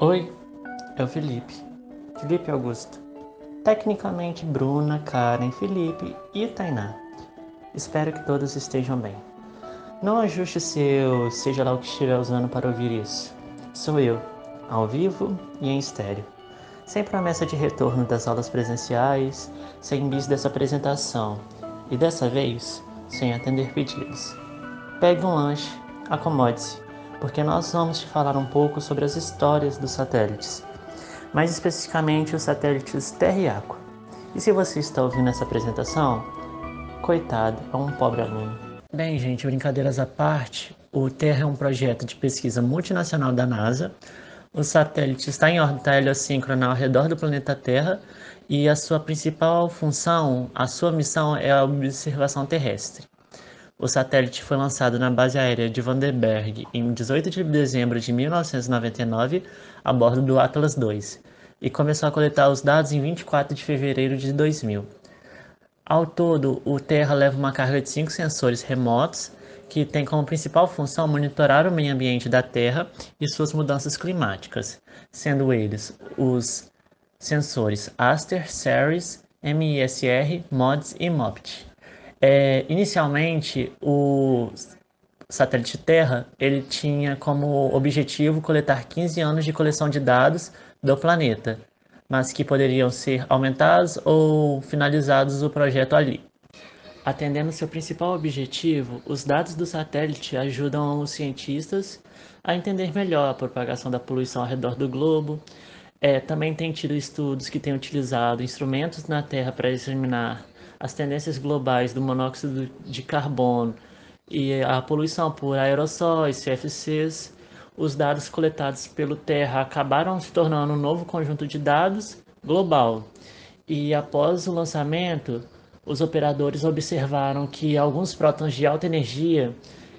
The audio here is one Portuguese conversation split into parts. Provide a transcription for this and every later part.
Oi, é o Felipe. Felipe Augusto. Tecnicamente Bruna, Karen, Felipe e Tainá. Espero que todos estejam bem. Não ajuste seu, seja lá o que estiver usando para ouvir isso. Sou eu, ao vivo e em estéreo. Sem promessa de retorno das aulas presenciais, sem bis dessa apresentação. E dessa vez, sem atender pedidos. Pegue um lanche, acomode-se, porque nós vamos te falar um pouco sobre as histórias dos satélites, mais especificamente os satélites Terra e Aqua. E se você está ouvindo essa apresentação, coitado, é um pobre aluno. Bem, gente, brincadeiras à parte, o Terra é um projeto de pesquisa multinacional da NASA. O satélite está em órbita heliosíncrona ao redor do planeta Terra e a sua principal função, a sua missão é a observação terrestre. O satélite foi lançado na base aérea de Vandenberg em 18 de dezembro de 1999 a bordo do Atlas II e começou a coletar os dados em 24 de fevereiro de 2000. Ao todo, o Terra leva uma carga de 5 sensores remotos que têm como principal função monitorar o meio ambiente da Terra e suas mudanças climáticas, sendo eles os sensores Aster, Ceres, MISR, MODS e MOPT. Inicialmente, o satélite Terra ele tinha como objetivo coletar 15 anos de coleção de dados do planeta, mas que poderiam ser aumentados ou finalizados o projeto ali. Atendendo seu principal objetivo, os dados do satélite ajudam os cientistas a entender melhor a propagação da poluição ao redor do globo. Também tem tido estudos que têm utilizado instrumentos na Terra para examinar as tendências globais do monóxido de carbono e a poluição por aerossóis, CFCs. Os dados coletados pelo Terra acabaram se tornando um novo conjunto de dados global. E após o lançamento, os operadores observaram que alguns prótons de alta energia,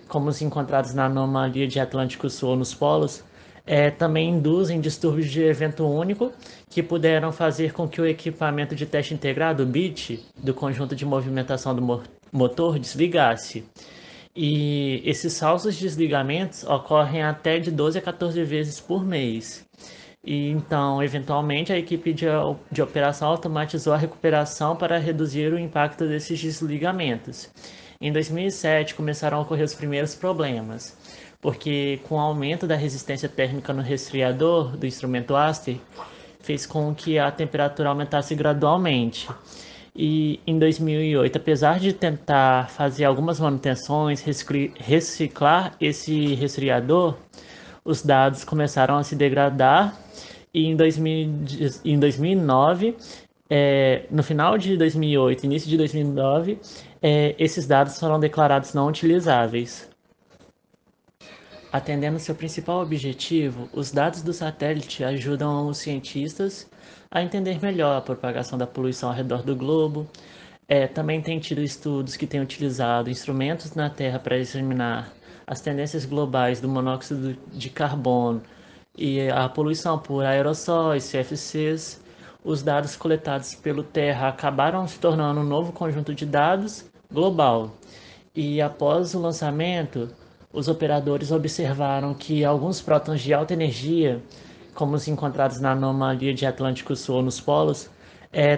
como os encontrados na anomalia de Atlântico Sul nos polos, também induzem distúrbios de evento único que puderam fazer com que o equipamento de teste integrado, o BIT, do conjunto de movimentação do motor, desligasse. E esses falsos desligamentos ocorrem até de 12 a 14 vezes por mês. E então, eventualmente, a equipe de operação automatizou a recuperação para reduzir o impacto desses desligamentos. Em 2007, começaram a ocorrer os primeiros problemas, porque com o aumento da resistência térmica no resfriador do instrumento Aster, fez com que a temperatura aumentasse gradualmente. E em 2008, apesar de tentar fazer algumas manutenções, reciclar esse resfriador, os dados começaram a se degradar e em 2009, no final de 2008, início de 2009, esses dados foram declarados não utilizáveis. Atendendo seu principal objetivo, os dados do satélite ajudam os cientistas a entender melhor a propagação da poluição ao redor do globo. Também tem tido estudos que têm utilizado instrumentos na Terra para examinar as tendências globais do monóxido de carbono e a poluição por aerossóis, CFCs. Os dados coletados pelo Terra acabaram se tornando um novo conjunto de dados global. E após o lançamento, os operadores observaram que alguns prótons de alta energia, como os encontrados na anomalia de Atlântico Sul nos polos,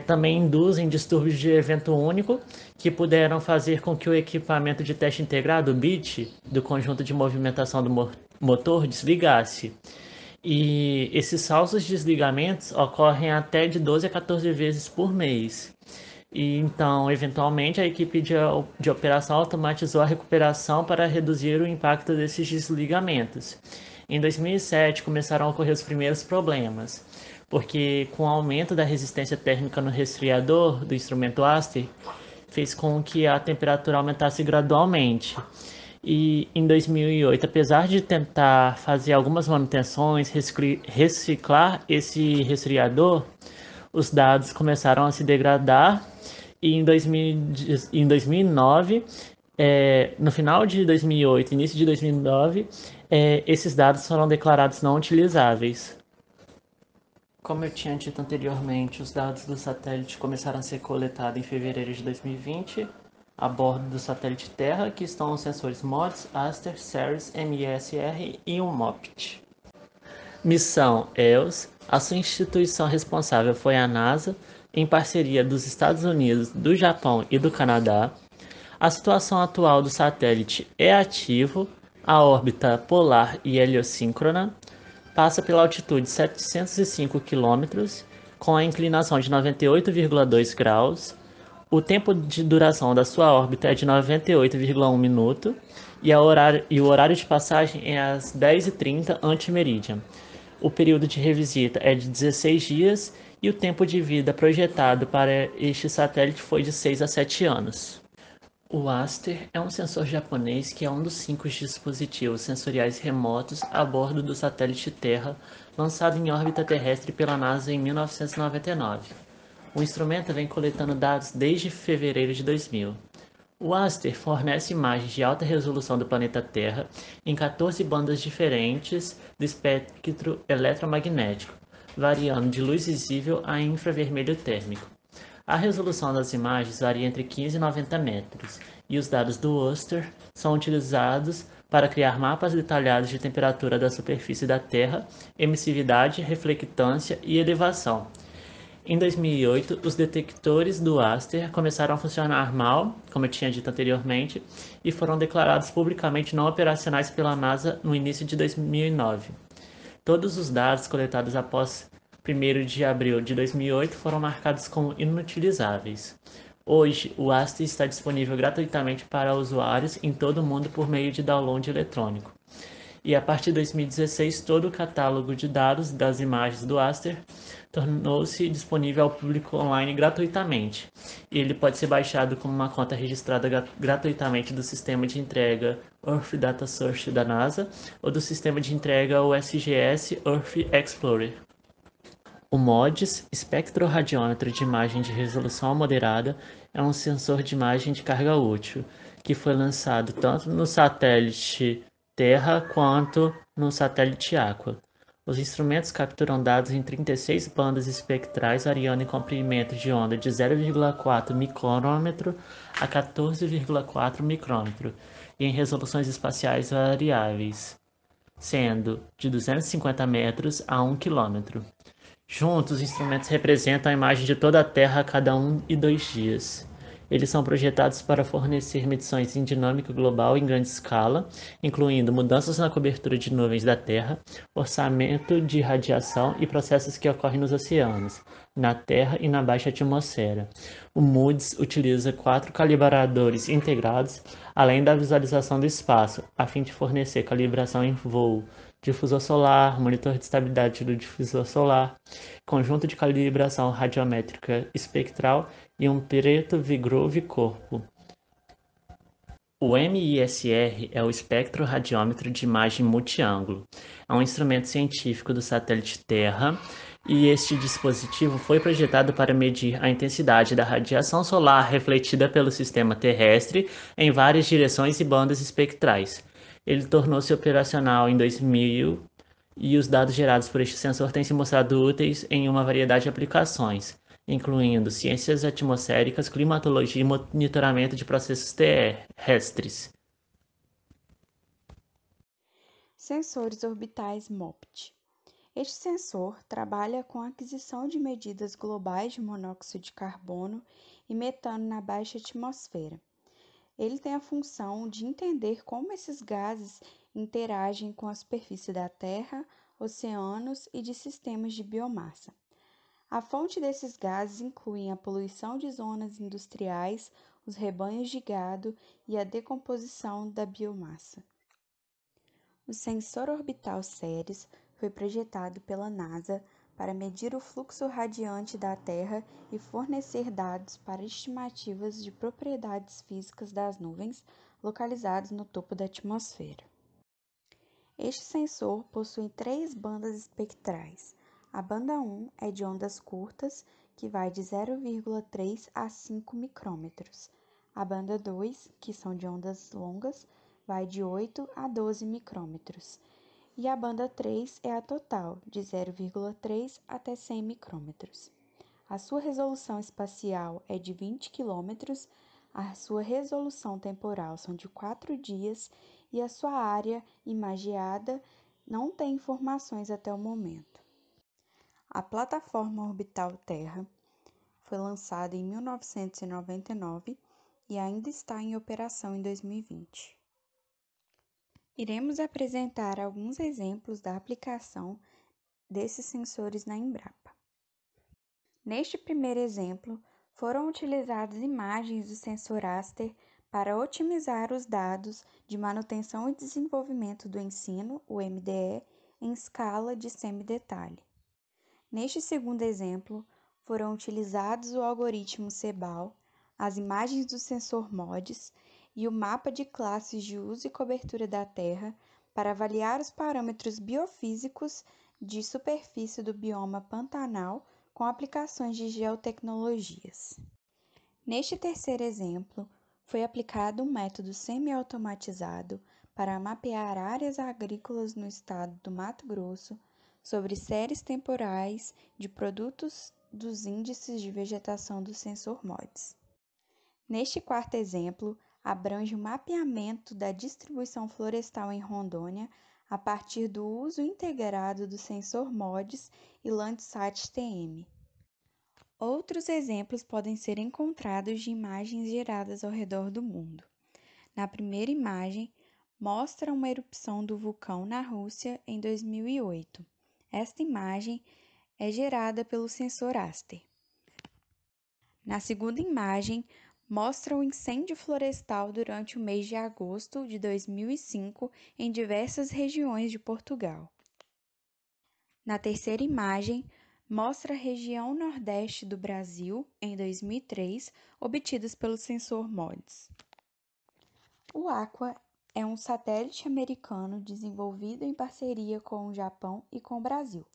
também induzem distúrbios de evento único que puderam fazer com que o equipamento de teste integrado, o BIT, do conjunto de movimentação do motor, desligasse. E esses falsos desligamentos ocorrem até de 12 a 14 vezes por mês. E então, eventualmente, a equipe de operação automatizou a recuperação para reduzir o impacto desses desligamentos. Em 2007, começaram a ocorrer os primeiros problemas, porque com o aumento da resistência térmica no resfriador do instrumento Aster, fez com que a temperatura aumentasse gradualmente. E em 2008, apesar de tentar fazer algumas manutenções, reciclar esse resfriador, os dados começaram a se degradar e em 2009, no final de 2008, início de 2009, esses dados foram declarados não utilizáveis. Como eu tinha dito anteriormente, os dados do satélite começaram a ser coletados em fevereiro de 2020, a bordo do satélite Terra, que estão os sensores MODS, Aster, Ceres, MISR e o MOPT. Missão EOS. A sua instituição responsável foi a NASA, em parceria dos Estados Unidos, do Japão e do Canadá. A situação atual do satélite é ativo, a órbita polar e heliosíncrona, passa pela altitude 705 km, com a inclinação de 98,2 graus. O tempo de duração da sua órbita é de 98,1 minuto e o horário de passagem é às 10h30 ante-meridian. O período de revisita é de 16 dias e o tempo de vida projetado para este satélite foi de 6 a 7 anos. O Aster é um sensor japonês que é um dos 5 dispositivos sensoriais remotos a bordo do satélite Terra, lançado em órbita terrestre pela NASA em 1999. O instrumento vem coletando dados desde fevereiro de 2000. O Aster fornece imagens de alta resolução do planeta Terra em 14 bandas diferentes do espectro eletromagnético, variando de luz visível a infravermelho térmico. A resolução das imagens varia entre 15 e 90 metros, e os dados do Aster são utilizados para criar mapas detalhados de temperatura da superfície da Terra, emissividade, reflectância e elevação. Em 2008, os detectores do Aster começaram a funcionar mal, como eu tinha dito anteriormente, e foram declarados publicamente não operacionais pela NASA no início de 2009. Todos os dados coletados após 1º de abril de 2008 foram marcados como inutilizáveis. Hoje, o Aster está disponível gratuitamente para usuários em todo o mundo por meio de download eletrônico. E a partir de 2016, todo o catálogo de dados das imagens do Aster tornou-se disponível ao público online gratuitamente. E ele pode ser baixado como uma conta registrada gratuitamente do sistema de entrega Earth Data Source da NASA ou do sistema de entrega USGS Earth Explorer. O MODIS, espectroradiômetro de imagem de resolução moderada, é um sensor de imagem de carga útil, que foi lançado tanto no satélite Terra quanto no satélite Aqua. Os instrumentos capturam dados em 36 bandas espectrais variando em comprimento de onda de 0,4 micrômetro a 14,4 micrômetro e em resoluções espaciais variáveis, sendo de 250 metros a 1 quilômetro. Juntos, os instrumentos representam a imagem de toda a Terra a cada 1 e 2 dias. Eles são projetados para fornecer medições em dinâmica global em grande escala, incluindo mudanças na cobertura de nuvens da Terra, orçamento de radiação e processos que ocorrem nos oceanos, na Terra e na baixa atmosfera. O MODIS utiliza 4 calibradores integrados, além da visualização do espaço, a fim de fornecer calibração em voo, difusor solar, monitor de estabilidade do difusor solar, conjunto de calibração radiométrica espectral e um preto V-Groove corpo. O MISR é o espectroradiômetro de imagem multiângulo. É um instrumento científico do satélite Terra e este dispositivo foi projetado para medir a intensidade da radiação solar refletida pelo sistema terrestre em várias direções e bandas espectrais. Ele tornou-se operacional em 2000 e os dados gerados por este sensor têm se mostrado úteis em uma variedade de aplicações, incluindo ciências atmosféricas, climatologia e monitoramento de processos terrestres. Sensores orbitais MOPT. Este sensor trabalha com a aquisição de medidas globais de monóxido de carbono e metano na baixa atmosfera. Ele tem a função de entender como esses gases interagem com a superfície da Terra, oceanos e de sistemas de biomassa. A fonte desses gases inclui a poluição de zonas industriais, os rebanhos de gado e a decomposição da biomassa. O sensor orbital Ceres foi projetado pela NASA para medir o fluxo radiante da Terra e fornecer dados para estimativas de propriedades físicas das nuvens localizadas no topo da atmosfera. Este sensor possui 3 bandas espectrais. A banda 1 é de ondas curtas, que vai de 0,3 a 5 micrômetros. A banda 2, que são de ondas longas, vai de 8 a 12 micrômetros. E a banda 3 é a total, de 0,3 até 100 micrômetros. A sua resolução espacial é de 20 quilômetros, a sua resolução temporal são de 4 dias e a sua área imageada não tem informações até o momento. A plataforma orbital Terra foi lançada em 1999 e ainda está em operação em 2020. Iremos apresentar alguns exemplos da aplicação desses sensores na Embrapa. Neste primeiro exemplo, foram utilizadas imagens do sensor Aster para otimizar os dados de manutenção e desenvolvimento do ensino, o MDE, em escala de semidetalhe. Neste segundo exemplo, foram utilizados o algoritmo CEBAL, as imagens do sensor MODIS e o mapa de classes de uso e cobertura da Terra para avaliar os parâmetros biofísicos de superfície do bioma Pantanal com aplicações de geotecnologias. Neste terceiro exemplo, foi aplicado um método semi-automatizado para mapear áreas agrícolas no estado do Mato Grosso sobre séries temporais de produtos dos índices de vegetação do sensor MODIS. Neste quarto exemplo, abrange o mapeamento da distribuição florestal em Rondônia a partir do uso integrado do sensor MODIS e Landsat-TM. Outros exemplos podem ser encontrados de imagens geradas ao redor do mundo. Na primeira imagem, mostra uma erupção do vulcão na Rússia em 2008. Esta imagem é gerada pelo sensor Aster. Na segunda imagem, mostra o incêndio florestal durante o mês de agosto de 2005 em diversas regiões de Portugal. Na terceira imagem, mostra a região nordeste do Brasil em 2003, obtidas pelo sensor MODIS. O Aqua é um satélite americano desenvolvido em parceria com o Japão e com o Brasil.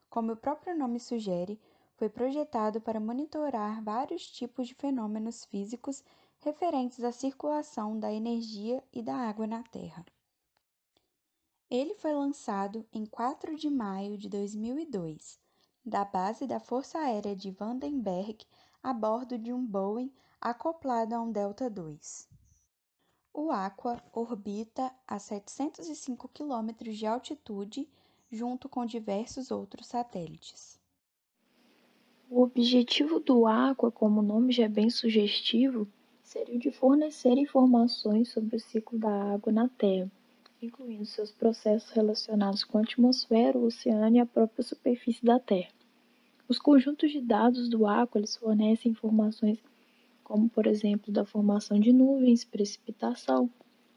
Como o próprio nome sugere, foi projetado para monitorar vários tipos de fenômenos físicos referentes à circulação da energia e da água na Terra. Ele foi lançado em 4 de maio de 2002, da base da Força Aérea de Vandenberg, a bordo de um Boeing acoplado a um Delta II. O Aqua orbita a 705 km de altitude, junto com diversos outros satélites. O objetivo do Aqua, como o nome já é bem sugestivo, seria o de fornecer informações sobre o ciclo da água na Terra, incluindo seus processos relacionados com a atmosfera, o oceano e a própria superfície da Terra. Os conjuntos de dados do Aqua eles fornecem informações como, por exemplo, da formação de nuvens, precipitação,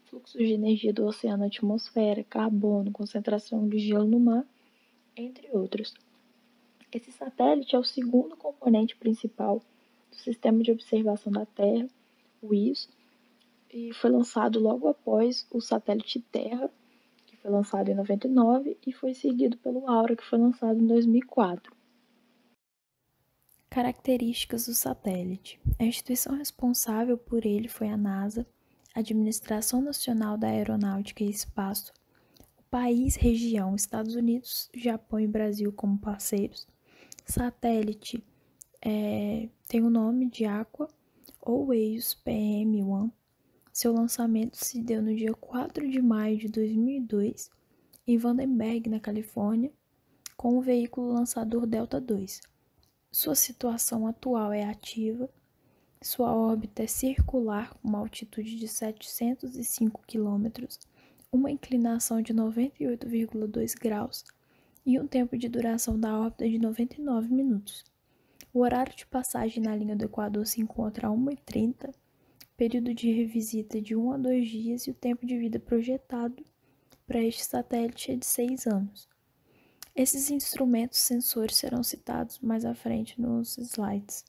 fluxos de energia do oceano na atmosfera, carbono, concentração de gelo no mar, entre outros. Esse satélite é o segundo componente principal do Sistema de Observação da Terra, o IOS, e foi lançado logo após o satélite Terra, que foi lançado em 99, e foi seguido pelo Aura, que foi lançado em 2004. Características do satélite. A instituição responsável por ele foi a NASA, a Administração Nacional da Aeronáutica e Espaço, o país, região, Estados Unidos, Japão e Brasil como parceiros. Satélite tem o nome de Aqua ou EOS PM-1. Seu lançamento se deu no dia 4 de maio de 2002 em Vandenberg, na Califórnia, com o veículo lançador Delta II. Sua situação atual é ativa, sua órbita é circular com uma altitude de 705 km, uma inclinação de 98,2 graus e um tempo de duração da órbita de 99 minutos. O horário de passagem na linha do Equador se encontra a 1h30, período de revisita de 1 a 2 dias e o tempo de vida projetado para este satélite é de 6 anos. Esses instrumentos sensores serão citados mais à frente nos slides.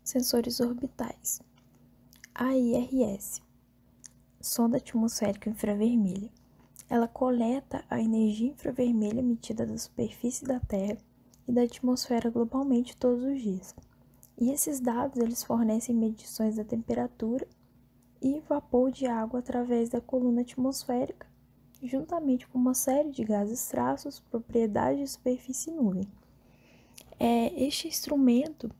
Sensores orbitais. AIRS, sonda atmosférica infravermelha. Ela coleta a energia infravermelha emitida da superfície da Terra e da atmosfera globalmente todos os dias. E esses dados eles fornecem medições da temperatura e vapor de água através da coluna atmosférica, juntamente com uma série de gases traços, propriedades de superfície e nuvem. Este instrumento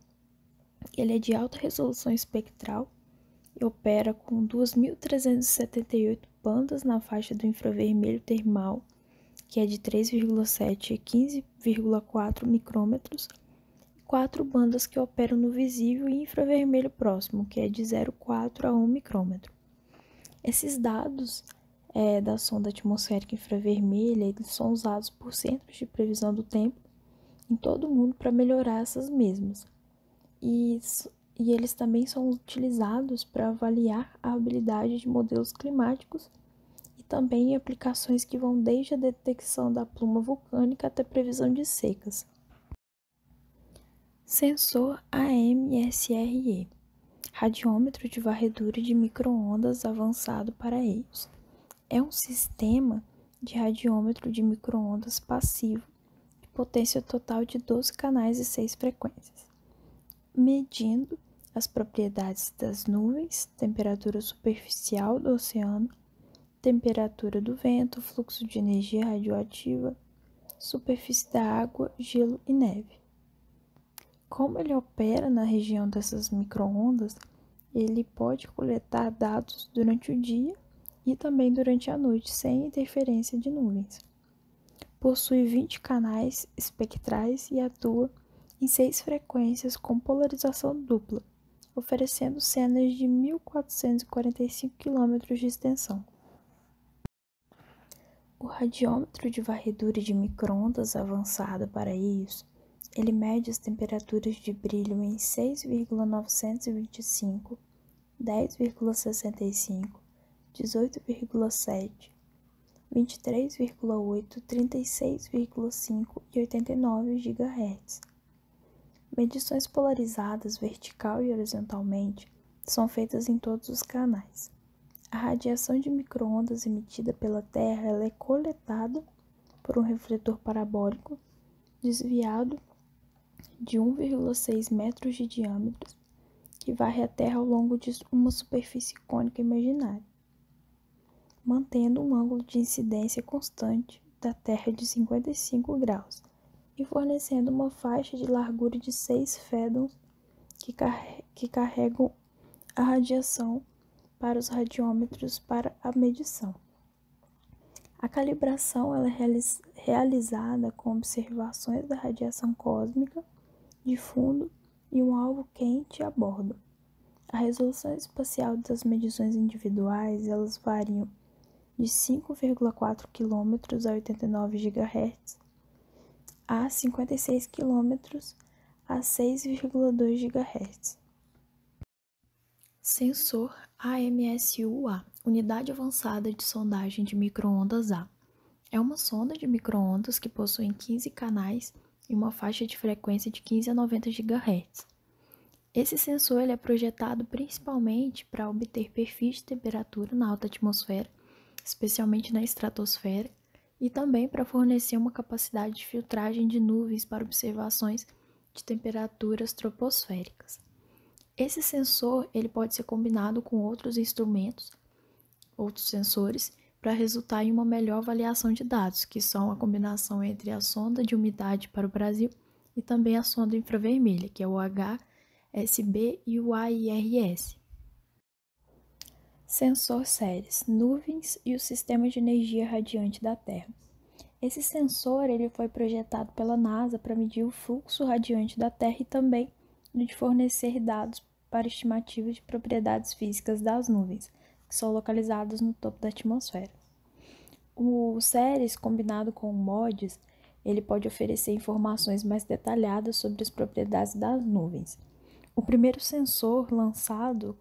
ele é de alta resolução espectral e opera com 2.378 bandas na faixa do infravermelho termal que é de 3,7 a 15,4 micrômetros, e 4 bandas que operam no visível e infravermelho próximo, que é de 0,4 a 1 micrômetro. Esses dados da sonda atmosférica infravermelha, eles são usados por centros de previsão do tempo em todo o mundo para melhorar essas mesmas. E eles também são utilizados para avaliar a habilidade de modelos climáticos e também em aplicações que vão desde a detecção da pluma vulcânica até previsão de secas. Sensor AMSRE, radiômetro de varredura de micro-ondas avançado para eios. É um sistema de radiômetro de micro-ondas passivo de potência total de 12 canais e 6 frequências, medindo as propriedades das nuvens, temperatura superficial do oceano, temperatura do vento, fluxo de energia radioativa, superfície da água, gelo e neve. Como ele opera na região dessas micro-ondas, ele pode coletar dados durante o dia e também durante a noite, sem interferência de nuvens. Possui 20 canais espectrais e atua em 6 frequências com polarização dupla, oferecendo cenas de 1.445 km de extensão. O radiômetro de varredura de micro-ondas avançada para eios, ele mede as temperaturas de brilho em 6,925, 10,65, 18,7, 23,8, 36,5 e 89 GHz. Medições polarizadas vertical e horizontalmente são feitas em todos os canais. A radiação de micro-ondas emitida pela Terra ela é coletada por um refletor parabólico desviado de 1,6 metros de diâmetro que varre a Terra ao longo de uma superfície cônica imaginária, mantendo um ângulo de incidência constante da Terra de 55 graus e fornecendo uma faixa de largura de 6 fedons que carregam a radiação para os radiômetros para a medição. A calibração ela é realizada com observações da radiação cósmica de fundo e um alvo quente a bordo. A resolução espacial das medições individuais elas variam de 5,4 km a 89 GHz a 56 km a 6,2 GHz. Sensor AMSU-A, Unidade Avançada de Sondagem de Micro-ondas A. É uma sonda de micro-ondas que possui 15 canais e uma faixa de frequência de 15 a 90 GHz. Esse sensor ele é projetado principalmente para obter perfis de temperatura na alta atmosfera, especialmente na estratosfera, e também para fornecer uma capacidade de filtragem de nuvens para observações de temperaturas troposféricas. Esse sensor ele pode ser combinado com outros instrumentos, outros sensores, para resultar em uma melhor avaliação de dados, que são a combinação entre a sonda de umidade para o Brasil e também a sonda infravermelha, que é o HSB e o AIRS. Sensor Ceres, nuvens e o sistema de energia radiante da Terra. Esse sensor ele foi projetado pela NASA para medir o fluxo radiante da Terra e também de fornecer dados para estimativas de propriedades físicas das nuvens, que são localizadas no topo da atmosfera. O Ceres, combinado com o MODIS, ele pode oferecer informações mais detalhadas sobre as propriedades das nuvens. O primeiro sensor lançado,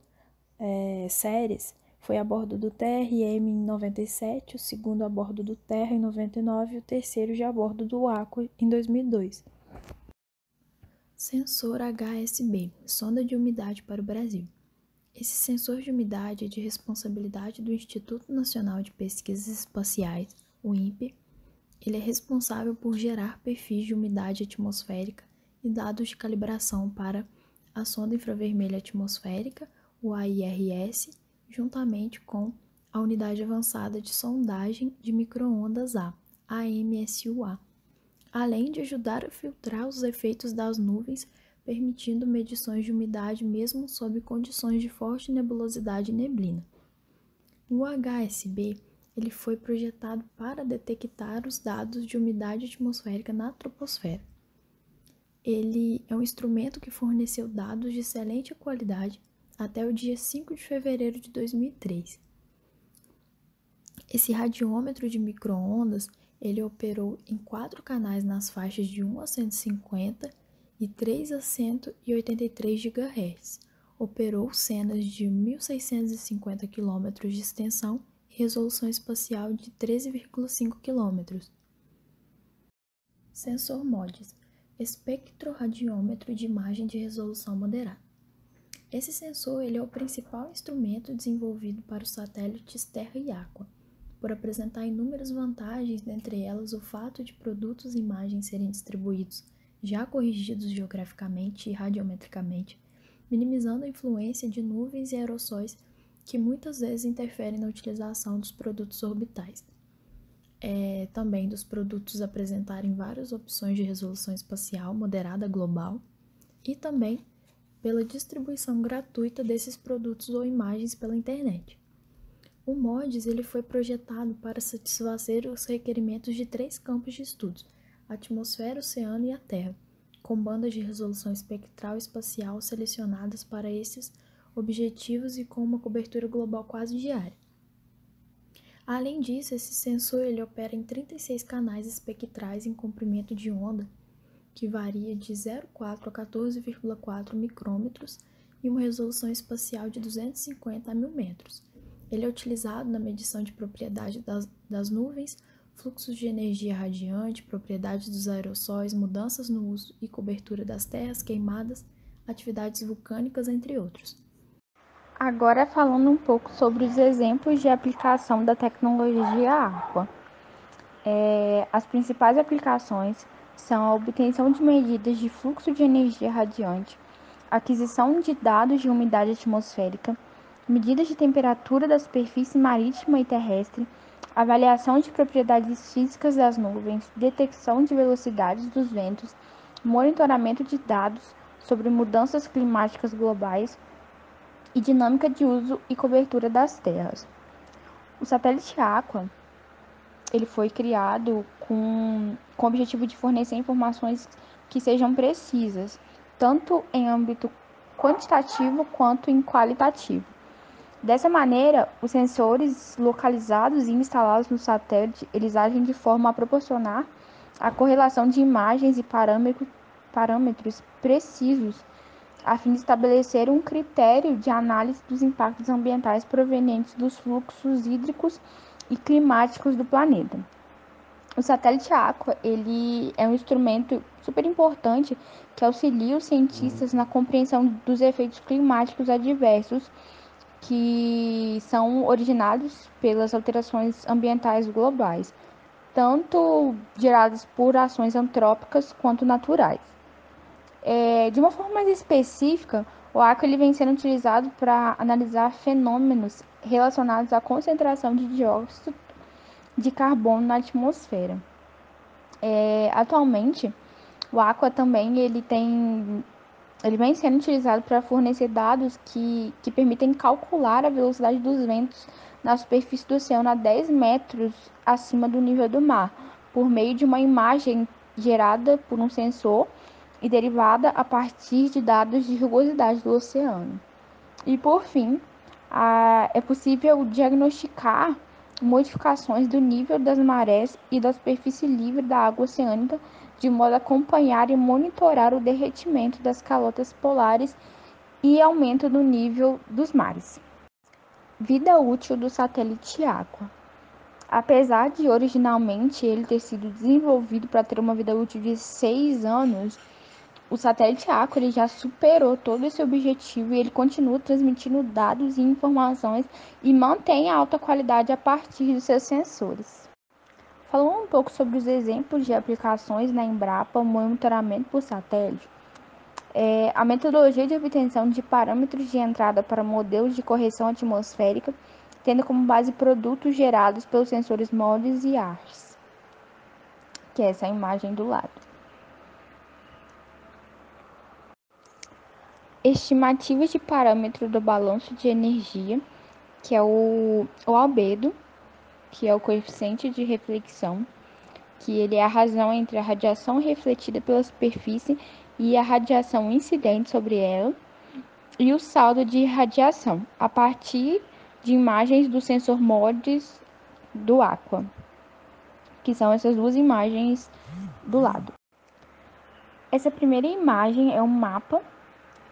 Ceres, foi a bordo do TRM em 97, o segundo a bordo do Terra em 99 e o terceiro já a bordo do Aqua em 2002. Sensor HSB, sonda de umidade para o Brasil. Esse sensor de umidade é de responsabilidade do Instituto Nacional de Pesquisas Espaciais, o INPE. Ele é responsável por gerar perfis de umidade atmosférica e dados de calibração para a sonda infravermelha atmosférica, o AIRS, juntamente com a Unidade Avançada de Sondagem de Micro-ondas A, AMSU-A, além de ajudar a filtrar os efeitos das nuvens, permitindo medições de umidade mesmo sob condições de forte nebulosidade e neblina. O HSB ele foi projetado para detectar os dados de umidade atmosférica na troposfera. Ele é um instrumento que forneceu dados de excelente qualidade até o dia 5 de fevereiro de 2003. Esse radiômetro de micro-ondas, ele operou em 4 canais nas faixas de 1 a 150 e 3 a 183 GHz. Operou cenas de 1.650 km de extensão e resolução espacial de 13,5 km. Sensor MODIS, espectroradiômetro de imagem de resolução moderada. Esse sensor ele é o principal instrumento desenvolvido para os satélites Terra e Aqua, por apresentar inúmeras vantagens, dentre elas o fato de produtos e imagens serem distribuídos já corrigidos geograficamente e radiometricamente, minimizando a influência de nuvens e aerossóis que muitas vezes interferem na utilização dos produtos orbitais. Também dos produtos apresentarem várias opções de resolução espacial moderada global e também pela distribuição gratuita desses produtos ou imagens pela internet. O MODIS ele foi projetado para satisfazer os requerimentos de 3 campos de estudos, a atmosfera, o oceano e a Terra, com bandas de resolução espectral e espacial selecionadas para esses objetivos e com uma cobertura global quase diária. Além disso, esse sensor ele opera em 36 canais espectrais em comprimento de onda, que varia de 0,4 a 14,4 micrômetros e uma resolução espacial de 250 a 1000 metros. Ele é utilizado na medição de propriedade das nuvens, fluxos de energia radiante, propriedades dos aerossóis, mudanças no uso e cobertura das terras queimadas, atividades vulcânicas, entre outros. Agora falando um pouco sobre os exemplos de aplicação da tecnologia Aqua. As principais aplicações são a obtenção de medidas de fluxo de energia radiante, aquisição de dados de umidade atmosférica, medidas de temperatura da superfície marítima e terrestre, avaliação de propriedades físicas das nuvens, detecção de velocidades dos ventos, monitoramento de dados sobre mudanças climáticas globais e dinâmica de uso e cobertura das terras. O satélite Aqua ele foi criado com o objetivo de fornecer informações que sejam precisas, tanto em âmbito quantitativo quanto em qualitativo. Dessa maneira, os sensores localizados e instalados no satélite, eles agem de forma a proporcionar a correlação de imagens e parâmetros precisos a fim de estabelecer um critério de análise dos impactos ambientais provenientes dos fluxos hídricos e climáticos do planeta. O satélite Aqua ele é um instrumento super importante que auxilia os cientistas na compreensão dos efeitos climáticos adversos que são originados pelas alterações ambientais globais, tanto geradas por ações antrópicas quanto naturais. De uma forma mais específica, o Aqua ele vem sendo utilizado para analisar fenômenos relacionados à concentração de dióxido de carbono na atmosfera. Atualmente, o Aqua também ele vem sendo utilizado para fornecer dados que permitem calcular a velocidade dos ventos na superfície do oceano a 10 metros acima do nível do mar, por meio de uma imagem gerada por um sensor e derivada a partir de dados de rugosidade do oceano. E por fim, é possível diagnosticar modificações do nível das marés e da superfície livre da água oceânica, de modo a acompanhar e monitorar o derretimento das calotas polares e aumento do nível dos mares. Vida útil do satélite Aqua. Apesar de originalmente ele ter sido desenvolvido para ter uma vida útil de 6 anos, o satélite Aqua ele já superou todo esse objetivo e ele continua transmitindo dados e informações e mantém a alta qualidade a partir dos seus sensores. Falando um pouco sobre os exemplos de aplicações na Embrapa, monitoramento por satélite, a metodologia de obtenção de parâmetros de entrada para modelos de correção atmosférica, tendo como base produtos gerados pelos sensores MODIS e ARS, que é essa imagem do lado. Estimativas de parâmetro do balanço de energia, que é o albedo, que é o coeficiente de reflexão, que ele é a razão entre a radiação refletida pela superfície e a radiação incidente sobre ela, e o saldo de radiação, a partir de imagens do sensor MODIS do Aqua, que são essas duas imagens do lado. Essa primeira imagem é um mapa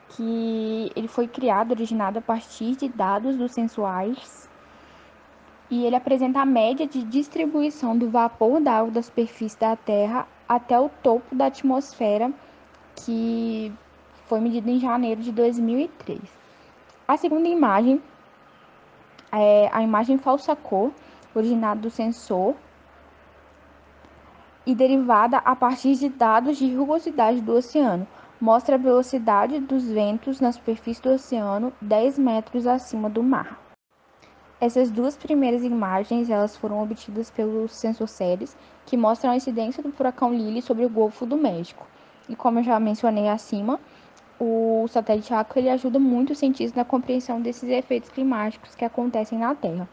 que ele foi criado, originado a partir de dados dos sensores, e ele apresenta a média de distribuição do vapor d'água da superfície da Terra até o topo da atmosfera, que foi medido em janeiro de 2003. A segunda imagem é a imagem falsa cor, originada do sensor e derivada a partir de dados de rugosidade do oceano. Mostra a velocidade dos ventos na superfície do oceano 10 metros acima do mar. Essas duas primeiras imagens elas foram obtidas pelos sensor Ceres, que mostram a incidência do furacão Lily sobre o Golfo do México. E como eu já mencionei acima, o satélite Aqua ele ajuda muito os cientistas na compreensão desses efeitos climáticos que acontecem na Terra.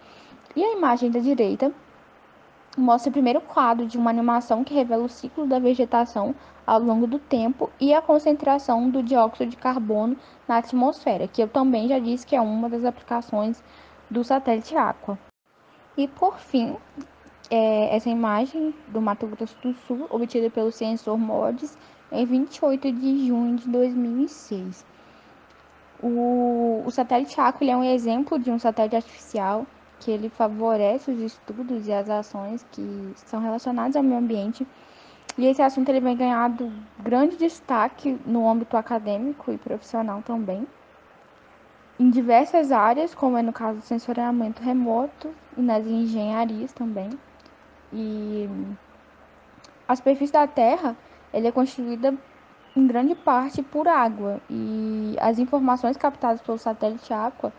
E a imagem da direita mostra o primeiro quadro de uma animação que revela o ciclo da vegetação ao longo do tempo e a concentração do dióxido de carbono na atmosfera, que eu também já disse que é uma das aplicações do satélite Aqua. E por fim, essa imagem do Mato Grosso do Sul, obtida pelo sensor MODIS em 28 de junho de 2006. O satélite Aqua é um exemplo de um satélite artificial que ele favorece os estudos e as ações que são relacionadas ao meio ambiente. E esse assunto ele vem ganhando grande destaque no âmbito acadêmico e profissional também, em diversas áreas, como é no caso do sensoriamento remoto e nas engenharias também. E a superfície da Terra ele é constituída em grande parte por água, e as informações captadas pelo satélite Aqua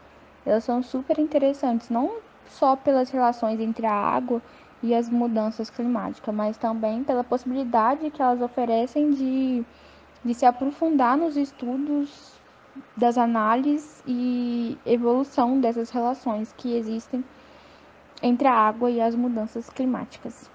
elas são super interessantes, não só pelas relações entre a água e as mudanças climáticas, mas também pela possibilidade que elas oferecem de se aprofundar nos estudos das análises e evolução dessas relações que existem entre a água e as mudanças climáticas.